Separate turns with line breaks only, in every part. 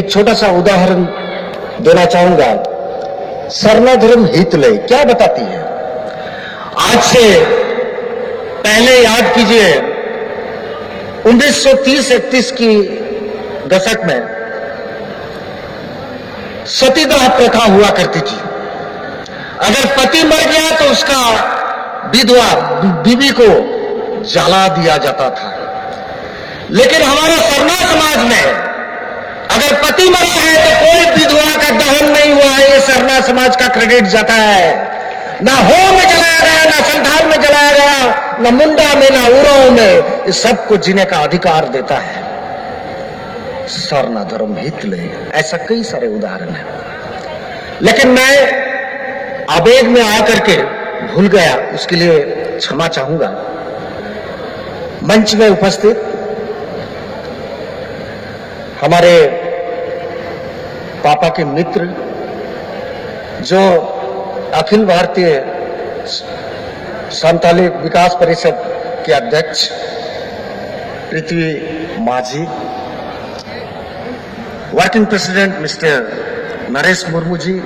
एक छोटा सा उदाहरण देना चाहूंगा। सरना धर्म हितलय क्या बताती है? आज से पहले याद कीजिए 1930-31 की दशक में सतीदाह प्रथा हुआ करती थी। अगर पति मर गया तो उसका विधवा बीवी को जला दिया जाता था। लेकिन हमारे सरना समाज में अगर पति मरा है तो कोई विधवा का दहन नहीं हुआ है, ये सरना समाज का क्रेडिट जाता है। ना होम में जलाया गया, ना संथाल में जलाया गया, ना मुंडा में, ना उराव में, इस सबको जीने का अधिकार देता है सरना धर्म हितलय। ऐसा कई सारे उदाहरण है, लेकिन मैं आवेग में आकर के भूल गया, उसके लिए क्षमा चाहूंगा। मंच में उपस्थित हमारे पापा के मित्र, जो अखिल भारतीय संताली विकास परिषद के अध्यक्ष Prithvi Majhi, working president mister Naresh Murmu ji,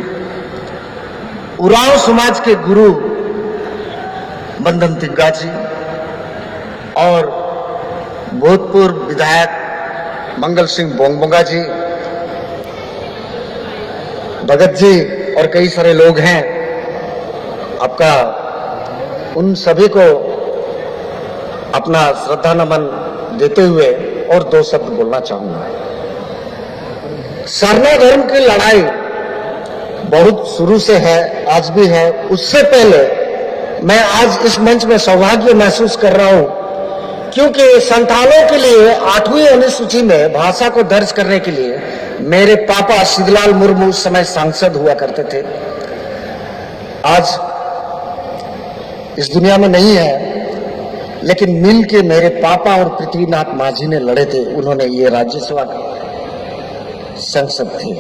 Oraon समाज के गुरु बंदन तिग्गा जी और भूतपूर्व विधायक मंगल सिंह बोंगबोंगा जी, भगत जी और कई सारे लोग हैं। आपका उन सभी को अपना श्रद्धा नमन देते हुए और दो शब्द बोलना चाहूंगा। सरना धर्म की लड़ाई बहुत शुरू से है, आज भी है। उससे पहले मैं आज इस मंच में सौभाग्य महसूस कर रहा हूं, क्योंकि संथालों के लिए 8वीं अनुसूची में भाषा को दर्ज करने के लिए मेरे पापा सिद्धलाल मुर्मू उस समय सांसद हुआ करते थे। आज इस दुनिया में नहीं है, लेकिन मिल के मेरे पापा और पृथ्वीनाथ माझी ने लड़े थे। उन्होंने ये राज्यसभा सांसद थे।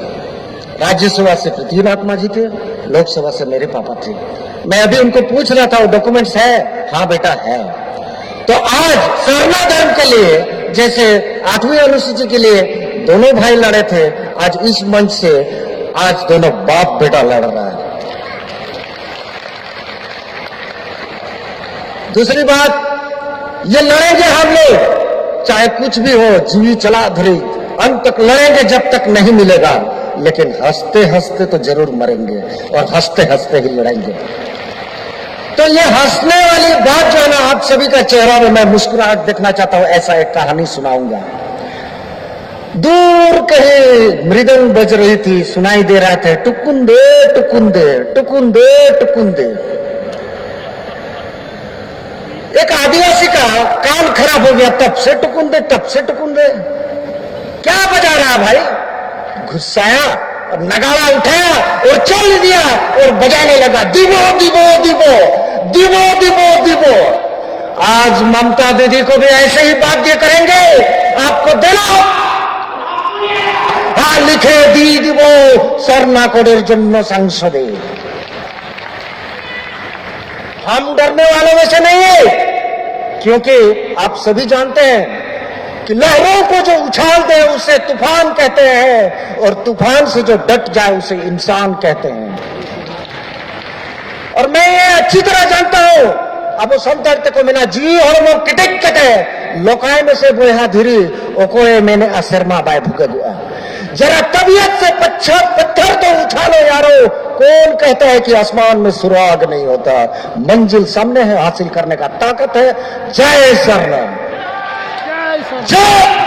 राज्यसभा से पृथ्वीनाथ माझी थे, लोकसभा से मेरे पापा थे। मैं अभी उनको पूछ रहा था, वो डॉक्यूमेंट्स है? हाँ बेटा है। तो आज सरना धर्म के लिए, जैसे 8वीं अनुसूची के लिए दोनों भाई लड़े थे, आज इस मंच से आज दोनों बाप बेटा लड़ रहा है। दूसरी बात, ये लड़ेंगे हम लोग, चाहे कुछ भी हो, जीवी चला धरी, अंत तक लड़ेंगे जब तक नहीं मिलेगा। लेकिन हंसते हंसते तो जरूर मरेंगे और हंसते हंसते ही लड़ेंगे। तो ये हंसने वाली बात जो है ना, आप सभी का चेहरा में मैं मुस्कुराहट देखना चाहता हूं। ऐसा एक कहानी सुनाऊंगा। दूर कहीं मृदंग बज रही थी, सुनाई दे रहा था टुकुंदे टुकुंदे टुकुंदे टुकुंदे। एक आदिवासी का कान खराब हो गया, तब से टुकुंदे तब से टुकुंदे। क्या बजा रहा भाई? गुस्साया और नगाड़ा उठाया और चल दिया और बजाने लगा, दिवो दिवो दिवो दिवो दिवो दिवो। आज ममता दीदी को भी ऐसे ही बाध्य करेंगे, आपको देना। हाँ, लिखे दी दिवो सरना कोडेर जन्म संसदे। हम डरने वालों में से नहीं है, क्योंकि आप सभी जानते हैं कि लहरों को जो उछाल दे उसे तूफान कहते हैं, और तूफान से जो डट जाए उसे इंसान कहते हैं। और मैं ये अच्छी तरह जानता हूं, अब संतर्थ को मेना जी और वो किटिक कटे लोकाय में से बोहा धीरी ओकोए मैंने असरमा बाय भुगे गुआ। जरा तबीयत से पत्थर तो उछालो यारो। कौन कहता है कि आसमान में सुराग नहीं होता? मंजिल सामने है, हासिल करने का ताकत है। जय सरना, जय